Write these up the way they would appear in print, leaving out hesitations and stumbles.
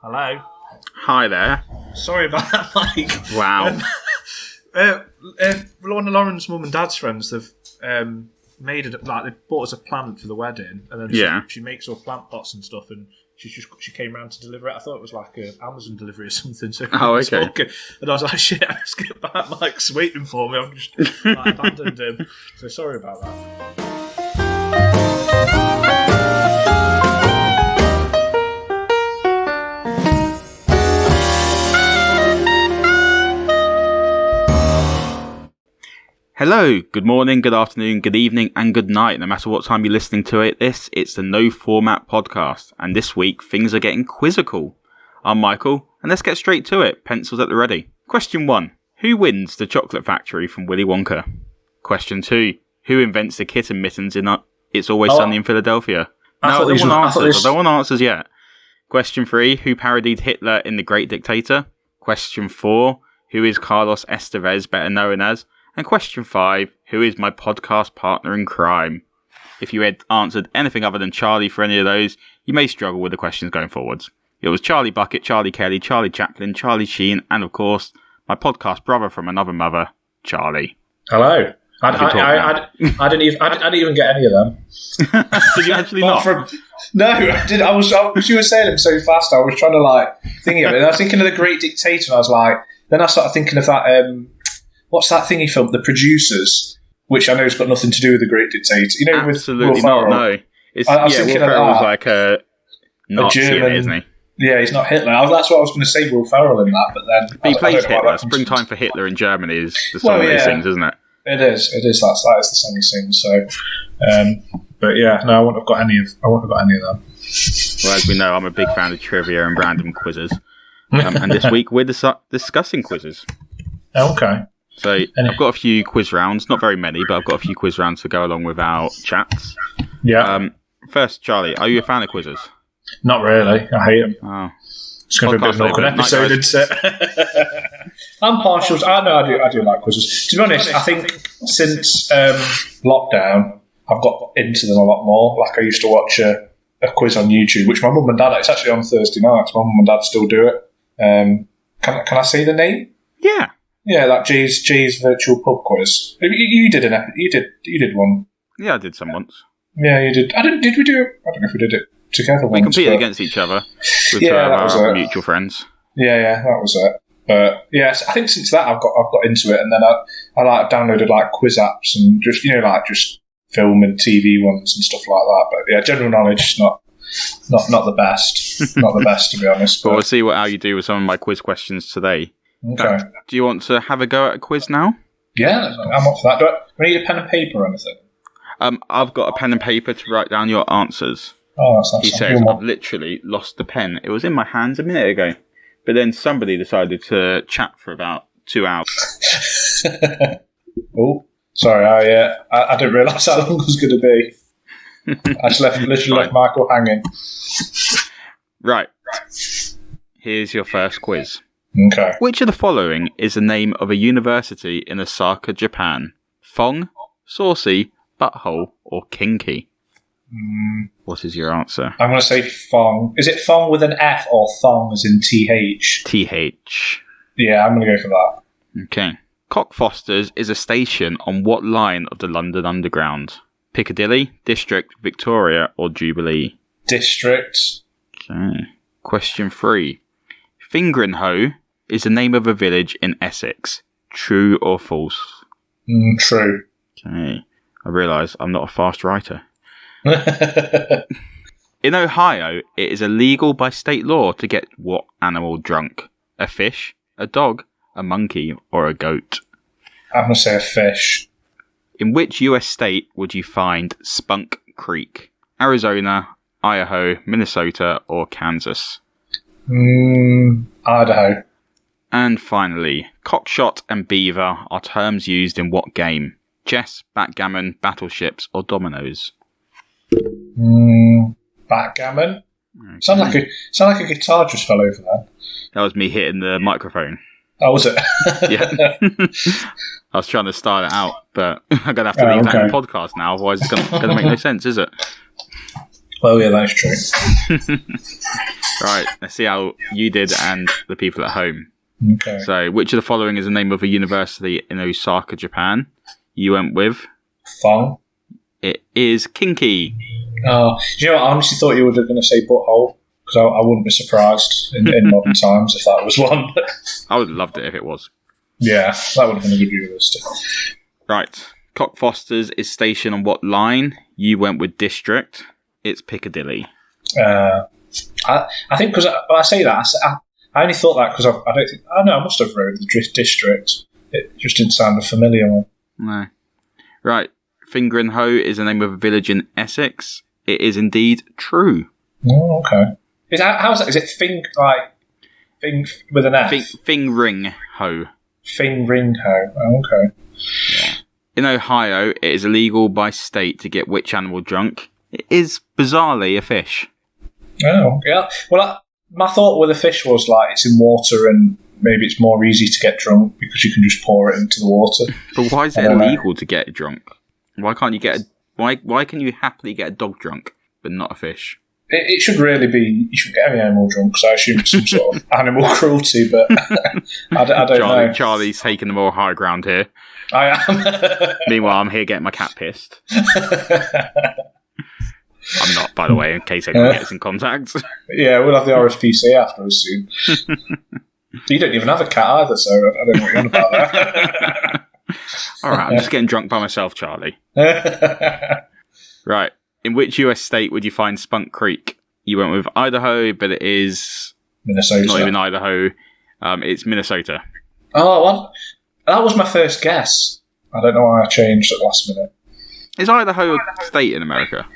Hello. Hi there. Sorry about that, Mike. Wow. One of Lauren's mum and dad's friends, they've made it like they bought us a plant for the wedding, and then she makes all plant pots and stuff, and she came round to deliver it. I thought it was like an Amazon delivery or something. So okay. And I was like, shit, let's get back. Mike's waiting for me. I've just abandoned him. So sorry about that. Hello, good morning, good afternoon, good evening, and good night. No matter what time you're listening to it's the No Format Podcast. And this week, things are getting quizzical. I'm Michael, and let's get straight to it. Pencils at the ready. Question 1. Who wins the chocolate factory from Willy Wonka? Question 2. Who invents the kitten mittens in It's Always Sunny in Philadelphia? I don't want answers yet. Question 3. Who parodied Hitler in The Great Dictator? Question 4. Who is Carlos Estevez, better known as? And question 5, who is my podcast partner in crime? If you had answered anything other than Charlie for any of those, you may struggle with the questions going forwards. It was Charlie Bucket, Charlie Kelly, Charlie Chaplin, Charlie Sheen, and of course, my podcast brother from another mother, Charlie. Hello. I didn't even get any of them. Did you actually not? No, I did. You were saying them so fast. I was trying to think of it. And I was thinking of The Great Dictator, and I was like, then I started thinking of that. What's that thing he filmed? The Producers, which I know has got nothing to do with The Great Dictator. You know, absolutely with Will not. No, I was thinking Will Ferrell of that. was like a German, isn't he? Yeah, he's not Hitler. That's what I was going to say. Will Ferrell in that, but then he plays Hitler. Springtime for Hitler in Germany is the song that he sings, isn't it? It is. That is the song he sings. So, but yeah, no, I wouldn't have got any of them. Well, as we know, I'm a big fan of trivia and random quizzes, and this week we're discussing quizzes. Okay. So I've got a few quiz rounds, not very many, but I've got a few quiz rounds to go along with our chats. Yeah. First, Charlie, are you a fan of quizzes? Not really. I hate them. Oh. It's going to be a bit of an awkward episode, isn't it? I'm partial. I do like quizzes. To be honest, I think since lockdown, I've got into them a lot more. Like I used to watch a quiz on YouTube, which my mum and dad, it's actually on Thursday nights. My mum and dad still do it. Can I say the name? Yeah. Yeah, that Jay's virtual pub quiz. You did you did one. Yeah, I did some once. Yeah, you did. Did we do it? I don't know if we did it together. We competed against each other with our mutual friends. Yeah, that was it. But yes, I think since that I've got into it, and then I downloaded quiz apps and just just film and TV ones and stuff like that. But yeah, general knowledge is not the best, not the best to be honest. But we'll see how you do with some of my quiz questions today. Okay. Do you want to have a go at a quiz now? Yeah, I'm up for that. Do I need a pen and paper or anything? I've got a pen and paper to write down your answers. Oh, that's He says, I've literally lost the pen. It was in my hands a minute ago. But then somebody decided to chat for about 2 hours. Oh, sorry. I didn't realise how long it was going to be. I just left Michael hanging. Right. Here's your first quiz. Okay. Which of the following is the name of a university in Osaka, Japan? Fong, Saucy, Butthole, or Kinky? What is your answer? I'm going to say Fong. Is it Fong with an F or Thong as in TH? TH. Yeah, I'm going to go for that. Okay. Cockfosters is a station on what line of the London Underground? Piccadilly, District, Victoria, or Jubilee? District. Okay. Question 3. Fingrenhoe is the name of a village in Essex. True or false? True. Okay. I realise I'm not a fast writer. In Ohio, it is illegal by state law to get what animal drunk? A fish, a dog, a monkey, or a goat? I'm going to say a fish. In which US state would you find Spunk Creek? Arizona, Idaho, Minnesota, or Kansas? Idaho. And finally, cockshot and beaver are terms used in what game? Chess, backgammon, battleships, or dominoes? Backgammon. Okay. Sound like a guitar just fell over there. That was me hitting the microphone. Oh, was it? Yeah. I was trying to style it out, but I'm going to have to leave that in the podcast now, otherwise it's going to make no sense, is it? Well, yeah, that's true. Right, let's see how you did and the people at home. Okay. So, which of the following is the name of a university in Osaka, Japan? You went with... Fun. It is Kinky. Oh, do you know what? I honestly thought you were going to say butthole, because I wouldn't be surprised in modern times if that was one. I would have loved it if it was. Yeah, that would have been a good university. Right. Cockfosters is stationed on what line? You went with District. It's Piccadilly. I think because I say that, I only thought that because I don't think... Oh, no, I must have read the District. It just didn't sound a familiar one. No. Right. Finger and Hoe is the name of a village in Essex. It is indeed true. Oh, okay. How's that? Is it Fing with an F? Fingring Hoe. Fingring Hoe. Oh, okay. Yeah. In Ohio, it is illegal by state to get which animal drunk? It is bizarrely a fish. Oh, yeah. Well, my thought with a fish was like it's in water and maybe it's more easy to get drunk because you can just pour it into the water. But why is it illegal to get drunk? Why can't you get why can you happily get a dog drunk but not a fish? It should really be, you should get any animal drunk because I assume it's some sort of animal cruelty, but I don't know. Charlie's taking the more high ground here. I am. Meanwhile, I'm here getting my cat pissed. I'm not, by the way, in case anyone gets in contact. Yeah, we'll have the RSPC afterwards soon. You don't even have a cat either, so I don't know what you're on about there. Alright, I'm just getting drunk by myself, Charlie. Right. In which US state would you find Spunk Creek? You went with Idaho, but it is... Minnesota. Not even Idaho. It's Minnesota. Oh, well, that was my first guess. I don't know why I changed at the last minute. Is Idaho a state in America?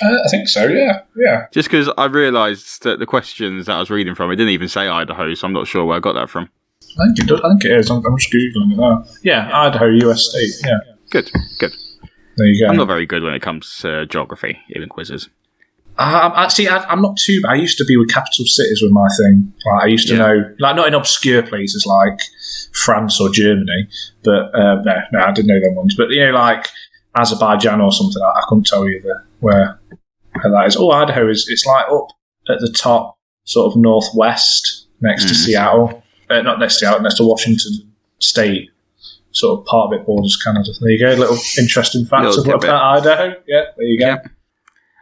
I think so, yeah. Just because I realised that the questions that I was reading from, it didn't even say Idaho, so I'm not sure where I got that from. I think it is. I'm just Googling it now. Yeah, Idaho, US state, yeah. Good. There you go. I'm not very good when it comes to geography, even quizzes. I'm not too bad. I used to be with capital cities with my thing. Like, I used to know, like, not in obscure places like France or Germany, but no, I didn't know them ones. But, you know, like Azerbaijan or something, I couldn't tell you where that is. Oh, Idaho it's like up at the top, sort of northwest, next to Seattle. Not next to Seattle, next to Washington State. Sort of part of it borders Canada. There you go, little interesting facts about Idaho. Yeah, there you go.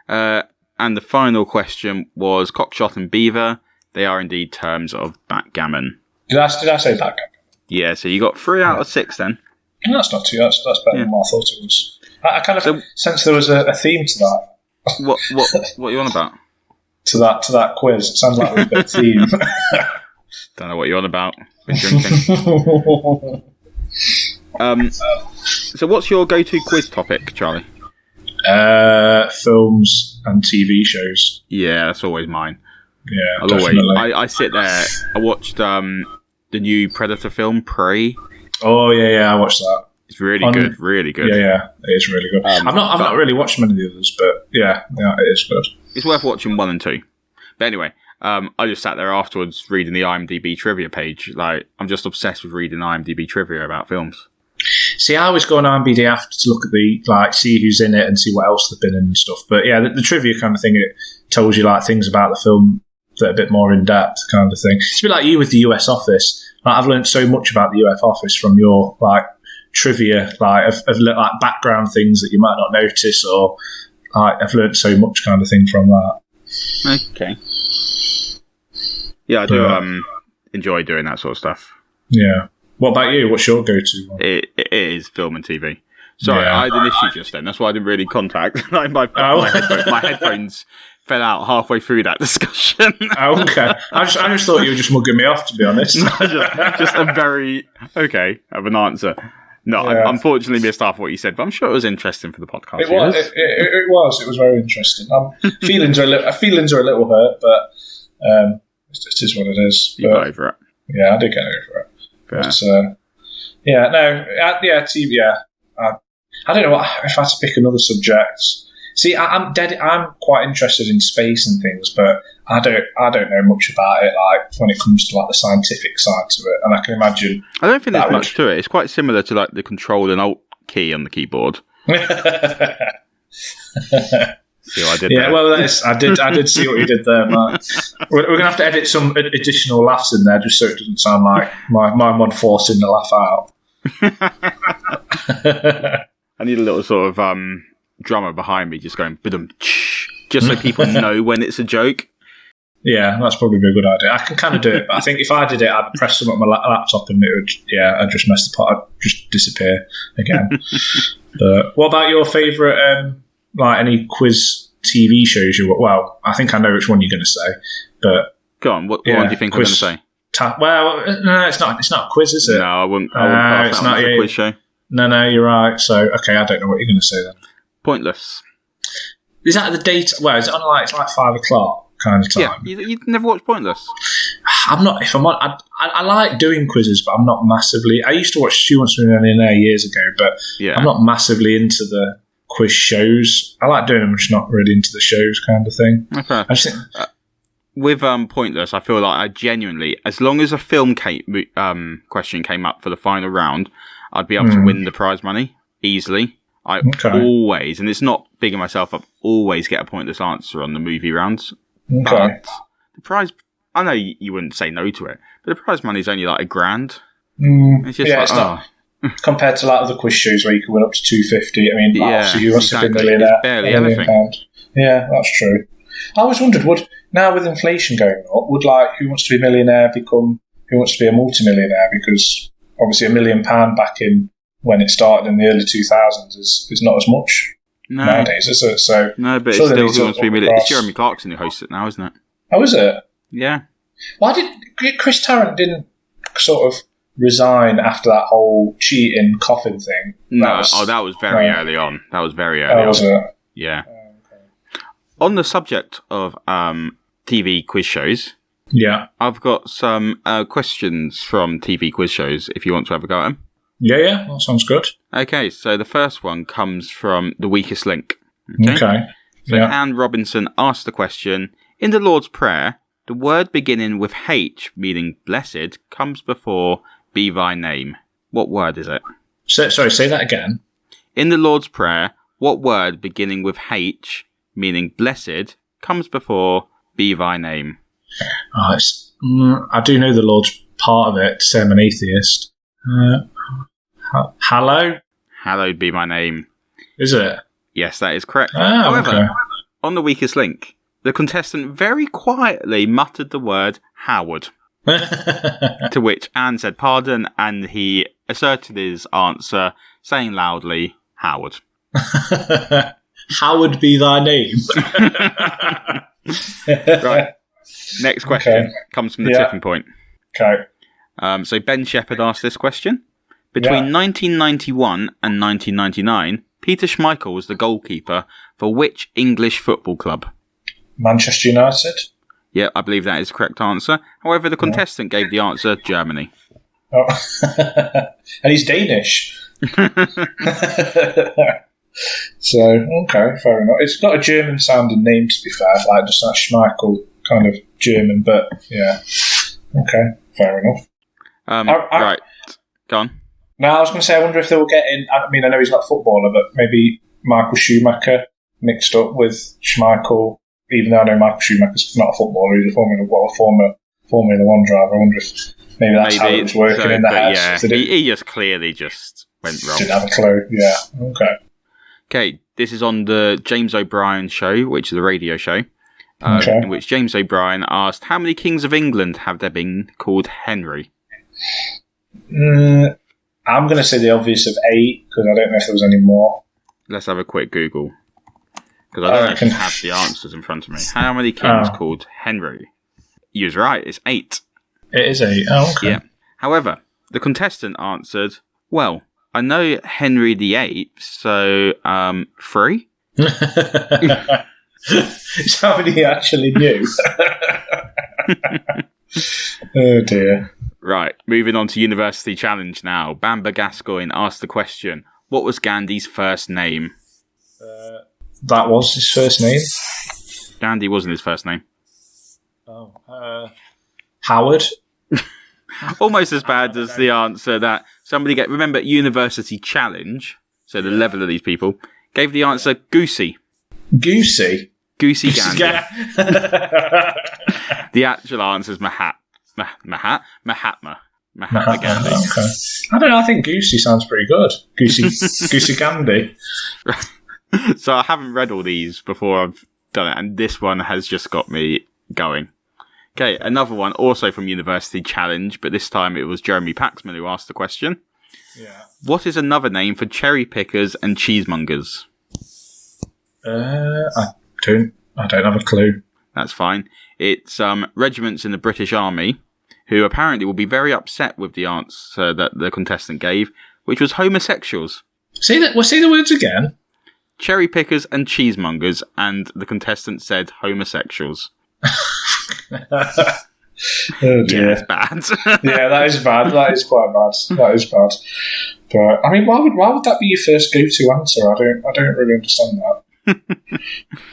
Yeah. And the final question was cockshot and beaver. They are indeed terms of backgammon. Did I say backgammon? Yeah, so you got 3 out of 6 then. That's not too. That's better than what I thought it was. I kind of sense there was a theme to that. What are you on about? To that quiz. It sounds like a bit of theme. Don't know what you're on about. Been drinking. So what's your go-to quiz topic, Charlie? Films and TV shows. Yeah, that's always mine. Yeah, definitely. I sit there. I watched the new Predator film, Prey. Oh yeah, I watched that. It's really good. Yeah, it is really good. I've not really watched many of the others, but yeah, it is good. It's worth watching 1 and 2. But anyway, I just sat there afterwards reading the IMDb trivia page. Like, I'm just obsessed with reading IMDb trivia about films. See, I always go on IMDb after to look at see who's in it and see what else they've been in and stuff. But yeah, the trivia kind of thing, it tells you like things about the film that are a bit more in depth, kind of thing. It's a bit like you with the US Office. Like, I've learned so much about the US Office from your like trivia, like of like background things that you might not notice, or like I've learned so much kind of thing from that. Okay. Yeah, I do enjoy doing that sort of stuff. Yeah. What about you? What's your go-to one? It is film and TV. Sorry, I had an issue just then. That's why I didn't really contact. My headphones fell out halfway through that discussion. Okay. I just thought you were just mugging me off, to be honest. just a very of an answer. No, I unfortunately missed half what you said, but I'm sure it was interesting for the podcast. It was. It was very interesting. Feelings are a little hurt, but it is what it is. You got over it. Yeah, I did get over it. But, TV. I don't know if I had to pick another subject. See, I'm quite interested in space and things, but I don't know much about it. Like when it comes to like the scientific side to it, and I can imagine. I don't think there's much to it. It's quite similar to like the Control and Alt key on the keyboard. See what I did Yeah, there? well, I did see what you did there, Mark. We're going to have to edit some additional laughs in there just so it doesn't sound like my one forcing the laugh out. I need a little sort of drummer behind me just going ba-dum, just so people know when it's a joke. Yeah, that's probably a good idea. I can kind of do it, but I think if I did it, I'd press something on my laptop and it would, I'd just mess the pot. I'd just disappear again. But what about your favourite, any quiz TV shows well, I think I know which one you're going to say, but... Go on, what one do you think I'm going to say? No, it's not a quiz, is it? No, I wouldn't pass that on as a quiz show. No, you're right. So, okay, I don't know what you're going to say then. Pointless. Is that the date? Well, is it on it's like 5 o'clock kind of time? Yeah, you never watched Pointless? I'm not, if I'm on, I like doing quizzes, but I'm not massively, I used to watch She Wants to Be a Millionaire years ago, but I'm not massively into the quiz shows. I like doing them, just not really into the shows kind of thing. Okay. I just think... with Pointless, I feel like I genuinely, as long as a film question came up for the final round, I'd be able to win the prize money easily. I always, and it's not bigging myself up, always get a pointless answer on the movie rounds. Okay. But the prize, I know you wouldn't say no to it, but the prize money is only like $1,000. It's just it's not compared to like other quiz shows where you can win up to $250. I mean, obviously you want to be a millionaire. It's barely anything. £1 Yeah, that's true. I always wondered, now with inflation going up, would Who Wants to Be a Millionaire become Who Wants to Be a Multimillionaire? Because obviously £1 million back in when it started in the early 2000s is not as much nowadays, is it? So no, but it's still Who Wants to Be a Millionaire. It's Jeremy Clarkson who hosts it now, isn't it? Oh, is it? Yeah. Why did Chris Tarrant didn't sort of resign after that whole cheating coffin thing? That was very early on. That was very early on. Was it? Yeah. On the subject of TV quiz shows, I've got some questions from TV quiz shows if you want to have a go at them. Yeah, that sounds good. Okay, so the first one comes from The Weakest Link. Okay. So Anne Robinson asked the question, in the Lord's Prayer, the word beginning with H, meaning blessed, comes before be thy name. What word is it? Sorry, say that again. In the Lord's Prayer, what word beginning with H, meaning blessed, comes before be thy name? I do know the Lord's part of it, to say I'm an atheist. Hallow? Hallowed be my name. Is it? Yes, that is correct. However, on The Weakest Link, the contestant very quietly muttered the word Howard. To which Anne said pardon, and he asserted his answer, saying loudly, Howard. Howard be thy name. Right. Next question comes from the tipping point. Okay. So Ben Shepherd asked this question. Between 1991 and 1999, Peter Schmeichel was the goalkeeper for which English football club? Manchester United. Yeah, I believe that is the correct answer. However, the contestant gave the answer Germany. Oh. And he's Danish. So, okay, fair enough. It's got a German-sounding name, to be fair, like just that Schmeichel kind of German, but yeah. Okay, fair enough. Right, go on. No, I was going to say, I wonder if they will get in. I mean, I know he's not a footballer, but maybe Michael Schumacher mixed up with Schmeichel, even though I know Michael Schumacher's not a footballer, he's a Formula 1 driver. I wonder if maybe that's how it was working in the house. Yeah, he just clearly just went wrong. Didn't have a clue, yeah. Okay, this is on the James O'Brien show, which is a radio show, in which James O'Brien asked, how many kings of England have there been called Henry? I'm going to say the obvious of 8, because I don't know if there was any more. Let's have a quick Google, because I don't actually have the answers in front of me. How many kings called Henry? You was right, it's 8. It is 8, oh, okay. Yeah. However, the contestant answered, well, I know Henry VIII, so 3? It's how many he actually knew. Oh dear. Right, moving on to University Challenge now. Bamber Gascoigne asked the question, what was Gandhi's first name? That was his first name? Gandhi wasn't his first name. Howard? Almost as bad as the answer that somebody gave. Remember, University Challenge, so the level of these people, gave the answer Goosey. Goosey. Goosey Gandy. The actual answer is Mahatma Gandhi. Okay. I don't know. I think Goosey sounds pretty good. Goosey Gandhi. So I haven't read all these before I've done it, and this one has just got me going. Okay, another one also from University Challenge, but this time it was Jeremy Paxman who asked the question. Yeah. What is another name for cherry pickers and cheesemongers? I don't have a clue. That's fine. It's regiments in the British Army who apparently will be very upset with the answer that the contestant gave, which was homosexuals. Say the words again. Cherry pickers and cheesemongers, and the contestant said homosexuals. Oh dear. Yeah, it's bad. Yeah, that is bad. That is quite bad. That is bad. But I mean, why would that be your first go-to answer? I don't really understand that.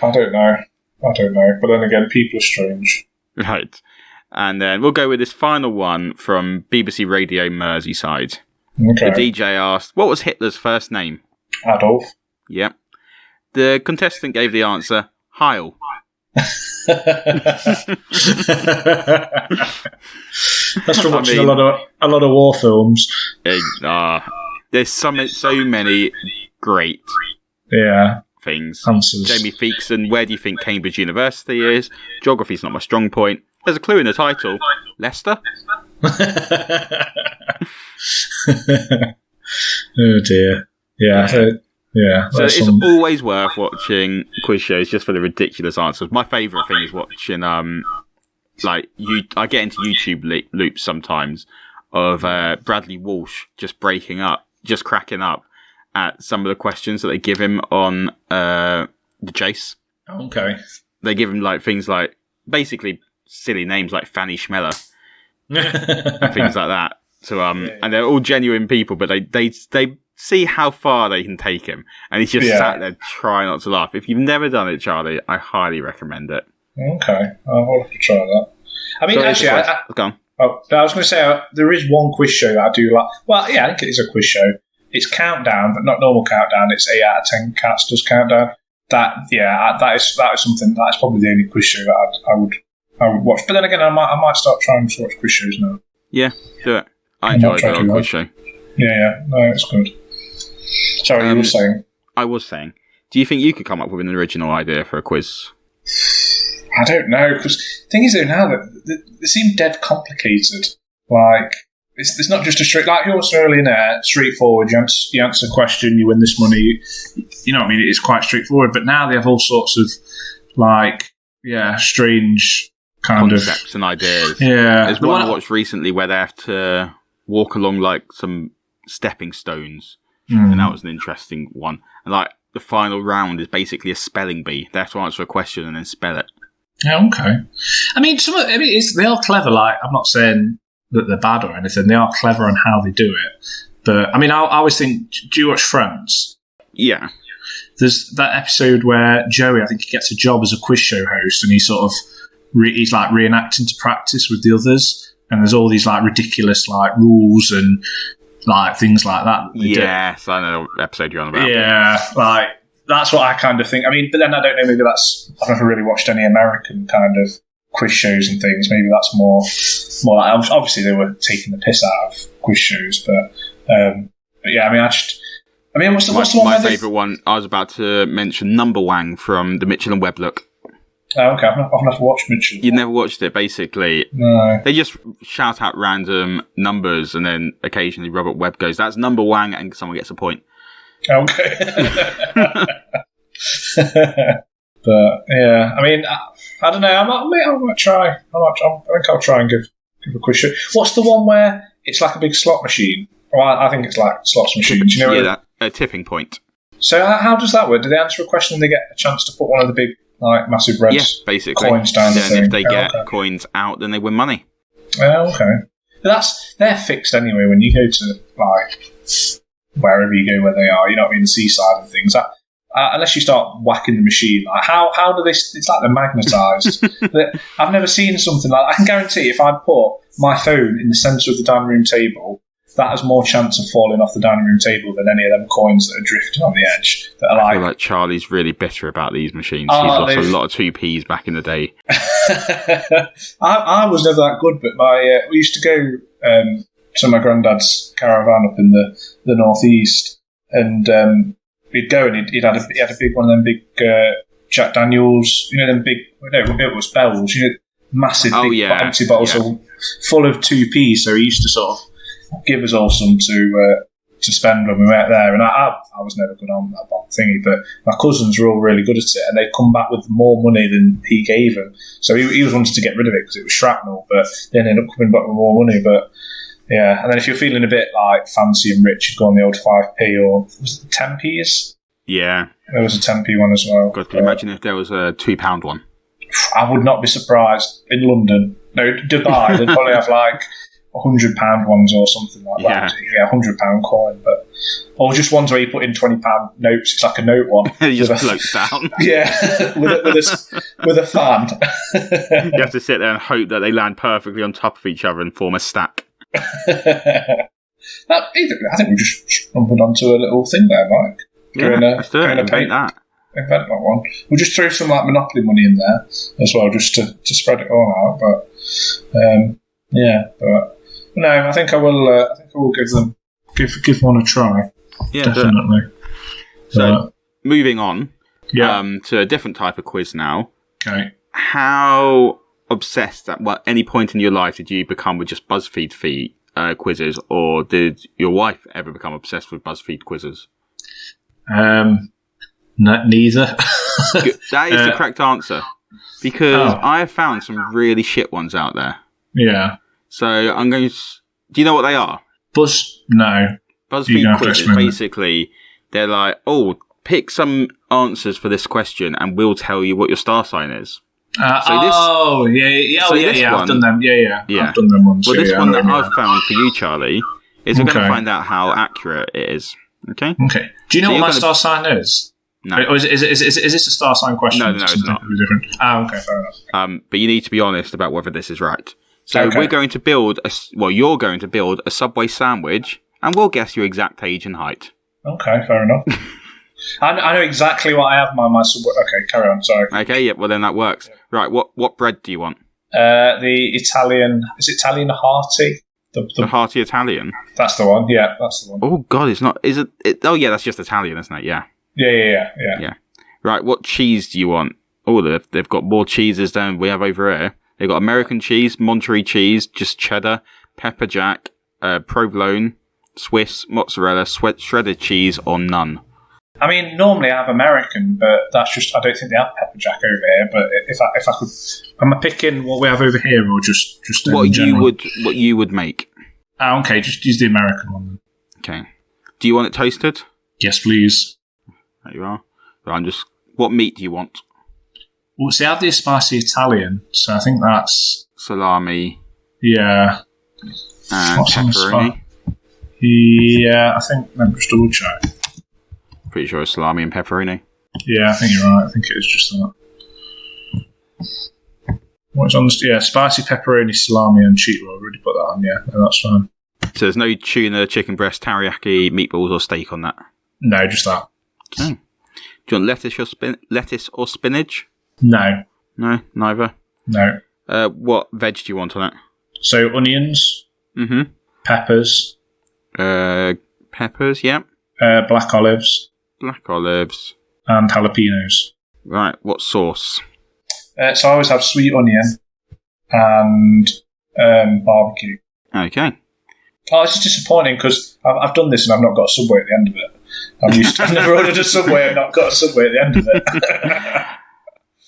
I don't know. But then again, people are strange. Right. And then we'll go with this final one from BBC Radio Merseyside. Okay. The DJ asked, what was Hitler's first name? Adolf. Yep. The contestant gave the answer, Heil. That's from watching a lot of war films. There's so many great things. Answers. Jamie Feekson, where do you think Cambridge University is? Geography's not my strong point. There's a clue in the title. Leicester? Oh dear. Yeah. So it's always worth watching quiz shows just for the ridiculous answers. My favourite thing is watching, I get into YouTube loops sometimes of Bradley Walsh just cracking up at some of the questions that they give him on The Chase. Okay. They give him things like basically silly names like Fanny Schmeller and things like that. So and they're all genuine people, but they see how far they can take him, and he's just sat there trying not to laugh. If you've never done it, Charlie, I highly recommend it. Okay, I'll have to try that. I mean, actually, go on. I was going to say there is one quiz show that I do like. Well, yeah, I think it is a quiz show. It's Countdown, but not normal Countdown. It's 8 out of 10 Cats Does Countdown. That is something that is probably the only quiz show that I would watch. But then again, I might start trying to watch quiz shows now. Yeah, do it. I enjoy a good quiz show. Yeah, no, it's good. Sorry, you were saying? I was saying, do you think you could come up with an original idea for a quiz? I don't know, because the thing is though now that they seem dead complicated. Like, it's not just a straight, like you were saying earlier there, straightforward, you answer a question, you win this money, you know what I mean, it's quite straightforward, but now they have all sorts of, strange kind concepts and ideas. Yeah. There's one I watched recently where they have to walk along some stepping stones. And that was an interesting one. And the final round is basically a spelling bee. They have to answer a question and then spell it. Yeah, okay. I mean, they are clever. I'm not saying that they're bad or anything. They are clever on how they do it. But I mean, I always think, do you watch Friends? Yeah. There's that episode where Joey, I think he gets a job as a quiz show host, and he sort of he's reenacting to practice with the others. And there's all these ridiculous rules and things like that. Yes, I know what episode you're on about. Yeah, that's what I kind of think. I mean, but then I don't know, maybe I've never really watched any American kind of quiz shows and things. Maybe that's more obviously they were taking the piss out of quiz shows, but yeah, I mean, what's the one? My favourite one, I was about to mention Number Wang from the Mitchell and Webb look. Oh, okay, I've never watched Mitchell. You never watched it, basically. No. They just shout out random numbers, and then occasionally Robert Webb goes, "That's Number Wang," and someone gets a point. Okay. But yeah, I mean, I don't know. I might try. I think I'll try and give a quiz show. What's the one where it's like a big slot machine? Well, I think it's like slots machines. You know, that a tipping point. So how does that work? Do they answer a question and they get a chance to put one of the big massive red coins down the thing? And if they get coins out, then they win money. Oh, okay. They're fixed anyway when you go to wherever you go where they are, you know what I mean, the seaside and things. Unless you start whacking the machine, how do they? It's like they're magnetised. I've never seen something like that. I can guarantee if I put my phone in the centre of the dining room table, that has more chance of falling off the dining room table than any of them coins that are drifting on the edge. That are I feel like Charlie's really bitter about these machines. He's lost a lot of 2p's back in the day. I was never that good, but we used to go to my granddad's caravan up in the northeast, and we'd go and he had a big one of them big Jack Daniels, them big. No, it was Bells, massive big empty bottles full of 2p. So he used to sort of give us all some to spend when we went there, and I was never good on that thingy, but my cousins were all really good at it, and they'd come back with more money than he gave them. So he was wanting to get rid of it because it was shrapnel, but then ended up coming back with more money. But yeah, and then if you're feeling a bit like fancy and rich, you'd go on the old 5p or was it 10p's? Yeah, there was a 10p one as well. God, can you imagine if there was a £2 one? I would not be surprised. In London, no, Dubai, they'd probably have like £100 ones or something like that. Yeah, £100 coin, or just ones where you put in £20 notes. It's like a note one. It just floats down. Yeah, with a fan. You have to sit there and hope that they land perfectly on top of each other and form a stack. I think we just stumbled onto a little thing there, Mike. Let's do it. Invent that one. We'll just throw some like Monopoly money in there as well, just to spread it all out. But but no, I think I will give one a try. Yeah, definitely. So moving on, to a different type of quiz now. Okay. How obsessed at any point in your life did you become with just BuzzFeed quizzes, or did your wife ever become obsessed with BuzzFeed quizzes? Neither. That is the correct answer, because I have found some really shit ones out there. Yeah. So I'm going to... Do you know what they are? No. BuzzFeed quizzes, basically, they're like, pick some answers for this question and we'll tell you what your star sign is. I've done them. Yeah. I've done them ones. Well, this one that I've found for you, Charlie, is we're going to find out how accurate it is. Okay. Do you know what my star sign is? No. Or is this a star sign question? No, it's not. Different. Okay, fair enough. But you need to be honest about whether this is right. So we're going to build you're going to build a Subway sandwich, and we'll guess your exact age and height. Okay, fair enough. I know exactly what I have my Subway. Okay, carry on. Sorry. Okay, yeah. Well, then that works. Right. What bread do you want? The Italian. Is it Italian hearty? The hearty Italian. That's the one. Yeah, that's the one. Oh God, it's not. Is it? Oh yeah, that's just Italian, isn't it? Yeah. Yeah. Right. What cheese do you want? Oh, they've got more cheeses than we have over here. They've got American cheese, Monterey cheese, just cheddar, pepper jack, provolone, Swiss, mozzarella, shredded cheese, or none. I mean, normally I have American, but that's just, I don't think they have pepper jack over here. But if I could, am I picking what we have over here, or just what you would make? Okay, just use the American one then. Okay. Do you want it toasted? Yes, please. There you are. Right, what meat do you want? Well, see, I have the spicy Italian, so I think that's salami. Yeah. And pepperoni. Yeah, I think. Let me just double check. Pretty sure it's salami and pepperoni. Yeah, I think you're right. I think it is just that. What's on this? Yeah, spicy pepperoni, salami, and cheat roll. I've already put that on. Yeah, no, that's fine. So there's no tuna, chicken breast, teriyaki, meatballs, or steak on that. No, just that. Okay. Do you want lettuce or spinach? No. No, neither. No. What veg do you want on it? So onions. Mm-hmm. Peppers. Peppers. Yeah. Black olives. Black olives. And jalapenos. Right. What sauce? So I always have sweet onion and barbecue. Okay. Oh, it's just disappointing because I've done this and I've not got a Subway at the end of it. I've never ordered a Subway and not got a Subway at the end of it.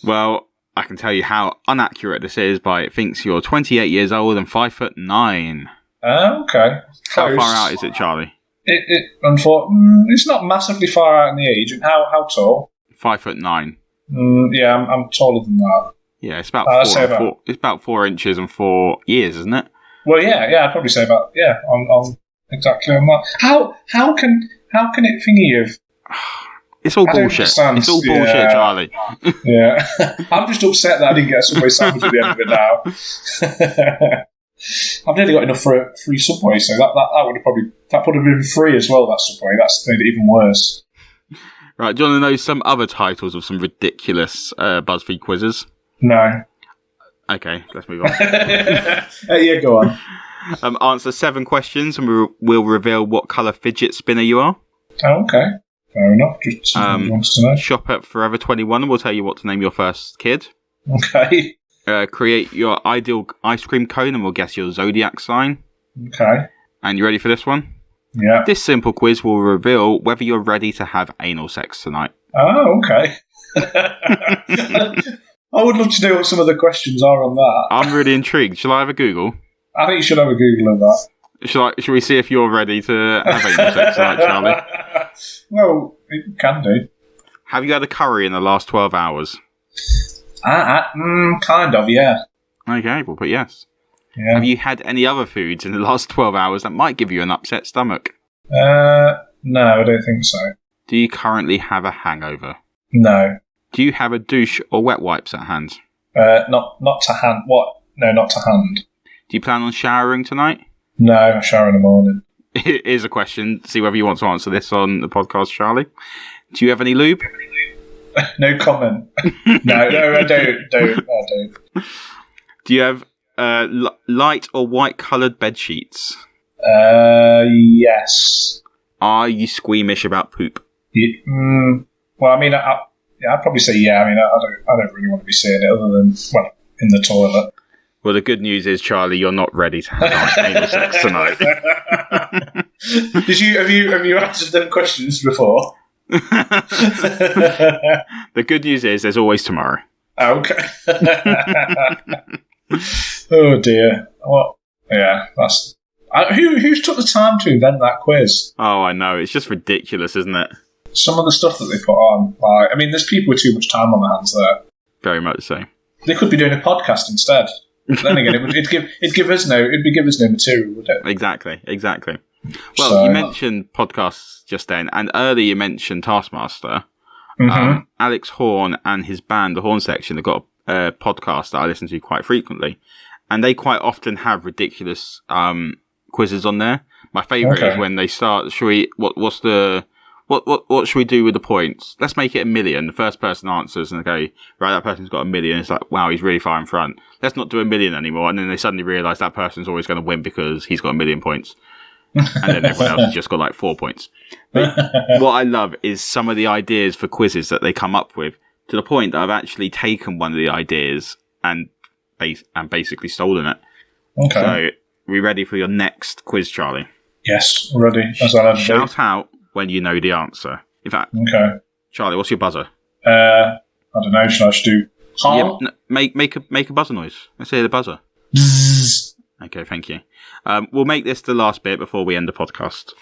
Well, I can tell you how inaccurate this is by it thinks you're 28 years old and 5'9". Okay. How far out is it, Charlie? It's not massively far out in the age. And how tall? 5'9". Yeah, I'm taller than that. Yeah, it's about it's about 4 inches and 4 years, isn't it? Well, yeah, I'd probably say about on exactly on that. How can it thingy of? It's all bullshit. It's all bullshit, Charlie. Yeah, I'm just upset that I didn't get a Subway sandwich at the end of it now. I've nearly got enough for a free Subway, so that would have been free as well. That Subway, that's made it even worse. Right, do you want to know some other titles of some ridiculous BuzzFeed quizzes? No. Okay, let's move on. Yeah, go on. Answer 7 questions, and we'll reveal what colour fidget spinner you are. Oh, okay. Fair enough. Just wants to know. Shop at Forever 21, and we'll tell you what to name your first kid. Okay. Create your ideal ice cream cone, and we'll guess your zodiac sign. Okay. And you ready for this one? Yeah. This simple quiz will reveal whether you're ready to have anal sex tonight. Oh, okay. I would love to know what some of the questions are on that. I'm really intrigued. Shall I have a Google? I think you should have a Google of that. Shall we see if you're ready to have anal sex tonight, Charlie? Well, it can do. Have you had a curry in the last 12 hours? Kind of, yeah. Okay, we'll put yes. Yeah. Have you had any other foods in the last 12 hours that might give you an upset stomach? No, I don't think so. Do you currently have a hangover? No. Do you have a douche or wet wipes at hand? Not to hand. What? No, not to hand. Do you plan on showering tonight? No, I shower in the morning. Here's a question. See whether you want to answer this on the podcast, Charlie. Do you have any lube? No comment. No, I don't. Do you have light or white coloured bed sheets? Yes. Are you squeamish about poop? Well, I mean, I'd probably say yeah. I mean, I don't really want to be seeing it other than, well, in the toilet. Well, the good news is, Charlie, you're not ready to have anal sex tonight. Have you answered them questions before? The good news is, there's always tomorrow. Okay. Oh dear. Well, yeah, that's. Who's took the time to invent that quiz? Oh, I know. It's just ridiculous, isn't it? Some of the stuff that they put on. I mean, there's people with too much time on their hands there. Very much so. They could be doing a podcast instead. Then again, it'd give us no material, would it? Exactly. Well, so, you mentioned podcasts just then, and earlier you mentioned Taskmaster. Mm-hmm. Alex Horn and his band, the Horn Section, have got a podcast that I listen to quite frequently, and they quite often have ridiculous quizzes on there. My favourite is when they start. What should we do with the points? Let's make it 1 million. The first person answers and they go, right, that person's got 1 million. It's like, wow, he's really far in front. Let's not do 1 million anymore. And then they suddenly realise that person's always going to win because he's got 1 million points. And then everyone else has just got like 4 points. But what I love is some of the ideas for quizzes that they come up with, to the point that I've actually taken one of the ideas and basically stolen it. Okay. So, we ready for your next quiz, Charlie? Yes, ready. Shout out when you know the answer. In fact, okay. Charlie, what's your buzzer? I don't know. Should I just do? Yeah, make a buzzer noise. Let's hear the buzzer. Okay, thank you. We'll make this the last bit before we end the podcast.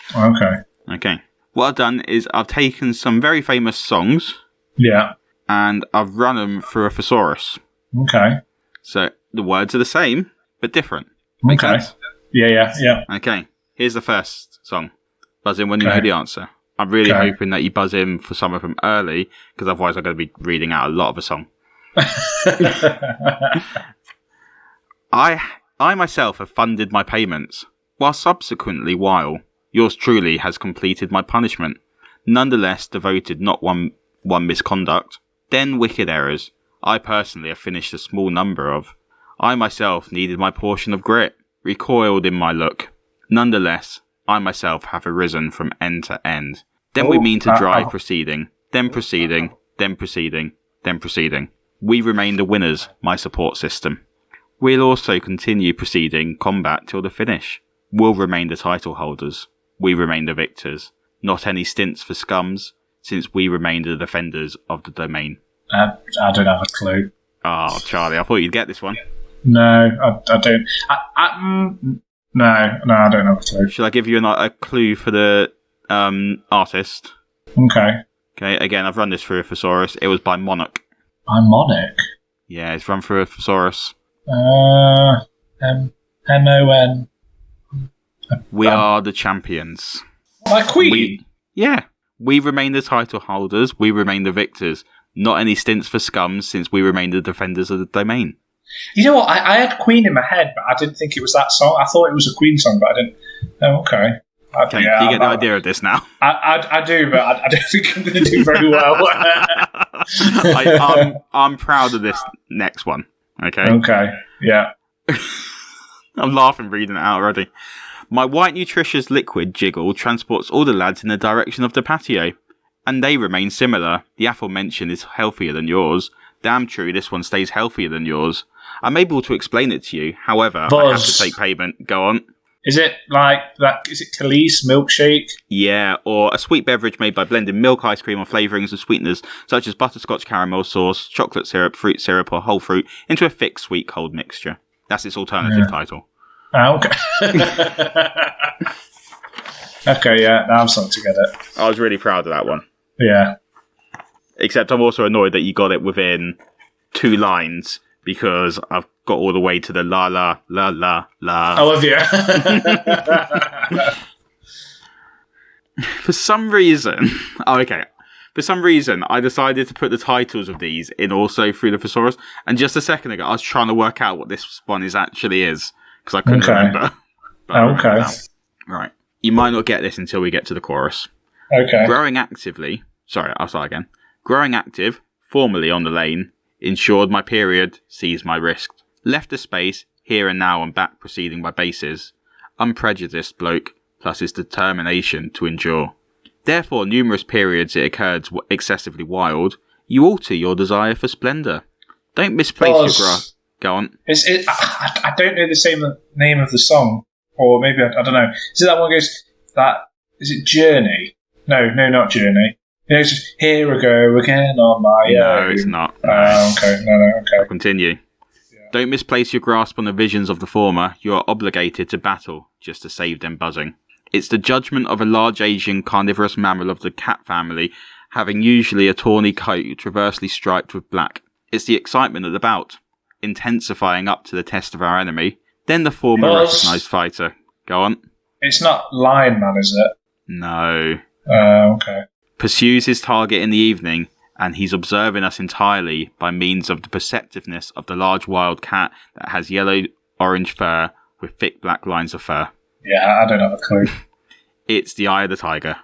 Okay. What I've done is I've taken some very famous songs. Yeah. And I've run them through a thesaurus. Okay. So the words are the same but different. Make sense? Yeah. Okay. Here's the first song. Buzz in when you know the answer. I'm really hoping that you buzz in for some of them early, because otherwise I'm going to be reading out a lot of a song. I myself have funded my payments, while yours truly has completed my punishment, nonetheless devoted not one misconduct, then wicked errors, I personally have finished a small number of. I myself needed my portion of grit, recoiled in my look, nonetheless I myself have arisen from end to end. Then we mean to drive proceeding, then proceeding, then proceeding, then proceeding. We remain the winners, my support system. We'll also continue proceeding combat till the finish. We'll remain the title holders. We remain the victors. Not any stints for scums, since we remain the defenders of the domain. I don't have a clue. Oh, Charlie, I thought you'd get this one. No, I don't. No, I don't have a clue. Should I give you a clue for the artist? Okay, again, I've run this through a thesaurus. It was by Monarch. By Monarch? Yeah, it's run through a thesaurus. M-O-N. We are the champions. Like Queen? We remain the title holders. We remain the victors. Not any stints for scums, since we remain the defenders of the domain. You know what? I had Queen in my head, but I didn't think it was that song. I thought it was a Queen song, but I didn't. Oh, okay. Do you get the idea of this now? I do, but I don't think I'm going to do very well. I'm proud of this next one. Okay. Okay. Yeah. I'm laughing reading it out already. My white nutritious liquid jiggle transports all the lads in the direction of the patio, and they remain similar. The aforementioned is healthier than yours. Damn true, this one stays healthier than yours. I'm able to explain it to you. However, I have to take payment. Go on. Is it like that? Is it Khalees milkshake? Yeah, or a sweet beverage made by blending milk, ice cream, or flavourings and sweeteners such as butterscotch caramel sauce, chocolate syrup, fruit syrup, or whole fruit into a thick, sweet, cold mixture. That's its alternative title. Oh, okay. Okay, yeah, now I'm starting to get it. I was really proud of that one. Yeah. Except I'm also annoyed that you got it within 2 lines because I've got all the way to the la la la la la. Oh, have you? For some reason, I decided to put the titles of these in also through the thesaurus. And just a second ago, I was trying to work out what this one actually is because I couldn't remember. Okay. Right. You might not get this until we get to the chorus. Okay. Growing actively. Sorry, I'll start again. Growing active, formerly on the lane, ensured my period, seized my risk. Left a space, here and now and back proceeding by bases. Unprejudiced bloke, plus his determination to endure. Therefore, numerous periods it occurred excessively wild. You alter your desire for splendour. Don't misplace your grass. Go on. I don't know the same name of the song, or maybe I don't know. Is it that one goes that? Is it Journey? No, not Journey. It's just, here we go again on my. No, it's not. Okay. No, okay. I'll continue. Yeah. Don't misplace your grasp on the visions of the former. You are obligated to battle just to save them buzzing. It's the judgment of a large Asian carnivorous mammal of the cat family, having usually a tawny coat transversely striped with black. It's the excitement of the bout, intensifying up to the test of our enemy. Then the former recognised fighter. Go on. It's not Lion Man, is it? No. Okay. Pursues his target in the evening, and he's observing us entirely by means of the perceptiveness of the large wild cat that has yellow-orange fur with thick black lines of fur. Yeah, I don't have a clue. It's the Eye of the Tiger.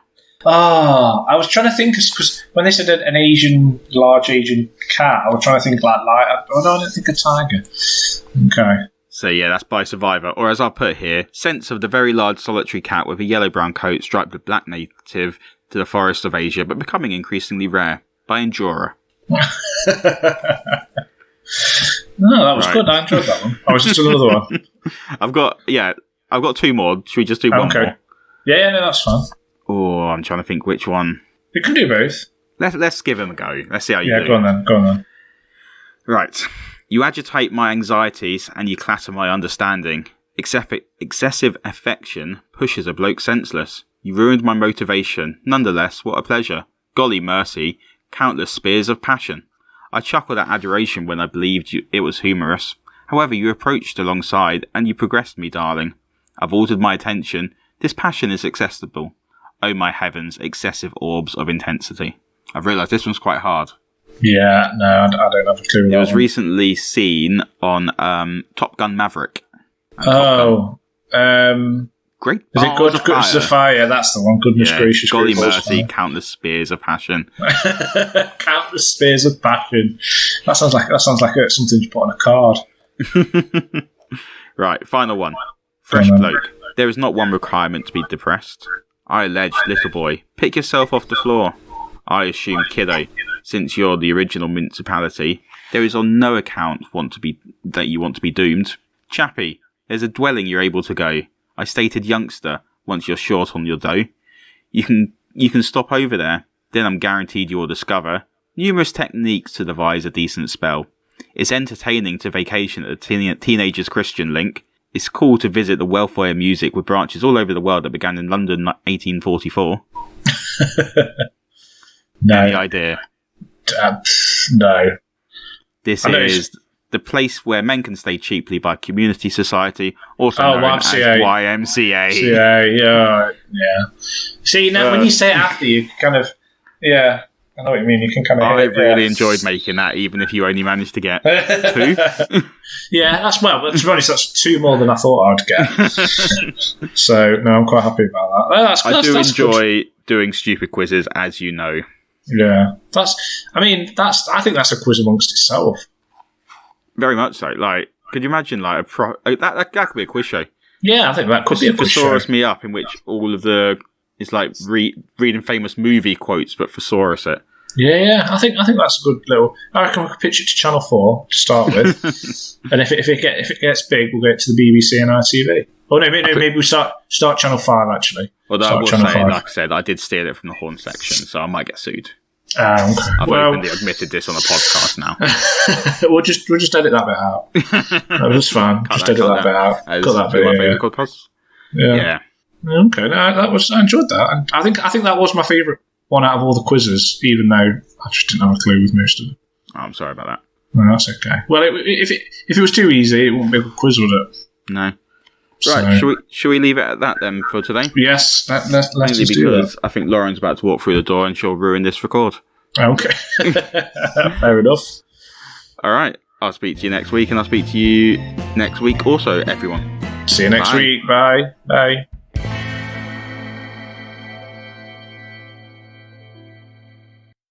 I was trying to think, because when they said an large Asian cat, I was trying to think like, I don't think a tiger. Okay. So yeah, that's by Survivor. Or as I'll put here, sense of the very large solitary cat with a yellow-brown coat striped with black native to the forests of Asia, but becoming increasingly rare, by Endurer. No, that was good. I enjoyed that one. Was just another one. I've got 2 more. Should we just do one more? Yeah, no, that's fine. Oh, I'm trying to think which one. We can do both. Let's give them a go. Let's see how you do. Yeah, go on then. Right. You agitate my anxieties and you clatter my understanding. Excessive affection pushes a bloke senseless. You ruined my motivation. Nonetheless, what a pleasure. Golly mercy, countless spears of passion. I chuckled at adoration when I believed it was humorous. However, you approached alongside and you progressed me, darling. I've altered my attention. This passion is accessible. Oh my heavens, excessive orbs of intensity. I've realised this one's quite hard. Yeah, no, I don't have a clue. It was recently seen on Top Gun Maverick. Great. Is it Good as a Fire? That's the one. Goodness gracious. Golly mercy, countless spears of passion. Countless spears of passion. That sounds like something to put on a card. Right, final one. Fresh bloke. There is not one requirement to be depressed. I allege, little boy, pick yourself off the floor. I assume, kiddo, since you're the original municipality, there is on no account that you want to be doomed. Chappie, there's a dwelling you're able to go. I stated youngster, once you're short on your dough. You can stop over there, then I'm guaranteed you'll discover numerous techniques to devise a decent spell. It's entertaining to vacation at the Teenagers Christian Link. It's cool to visit the welfare music with branches all over the world that began in London 1844. No. Any idea? No. This is the place where men can stay cheaply by community society, also known as YMCA. Yeah. See, now when you say it after, you kind of, yeah. I know what you mean. You can kind of. I really enjoyed making that, even if you only managed to get 2. Yeah, that's to be honest, that's 2 more than I thought I'd get. So no, I'm quite happy about that. I do enjoy doing stupid quizzes, as you know. Yeah, I think that's a quiz amongst itself. Very much so. Like, could you imagine that could be a quiz show? Yeah, I think that could be a quiz show. Thesaurus Me Up, in which all of it's like reading famous movie quotes, but thesaurus it. Yeah, I think that's a good little. I reckon we could pitch it to Channel 4 to start with, and if it gets big, we'll get it to the BBC and ITV. Oh no, maybe we start Channel 5 actually. Although I will say, like I said, I did steal it from the horn section, so I might get sued. Okay. I've openly admitted this on the podcast now. we'll just edit that bit out. That was fun. Just edit that bit out. Cut that bit. My favourite podcast. Yeah. Okay. No, I enjoyed that, and I think that was my favourite one out of all the quizzes, even though I just didn't have a clue with most of them. Oh, I'm sorry about that. No, that's okay. Well, if it was too easy, it wouldn't be a good quiz, would it? No. Right, should we leave it at that then for today? Yes, let's just do that. I think Lauren's about to walk through the door and she'll ruin this record. Okay. Fair enough. All right. I'll speak to you next week, and I'll speak to you next week also, everyone. See you next week. Bye. Bye.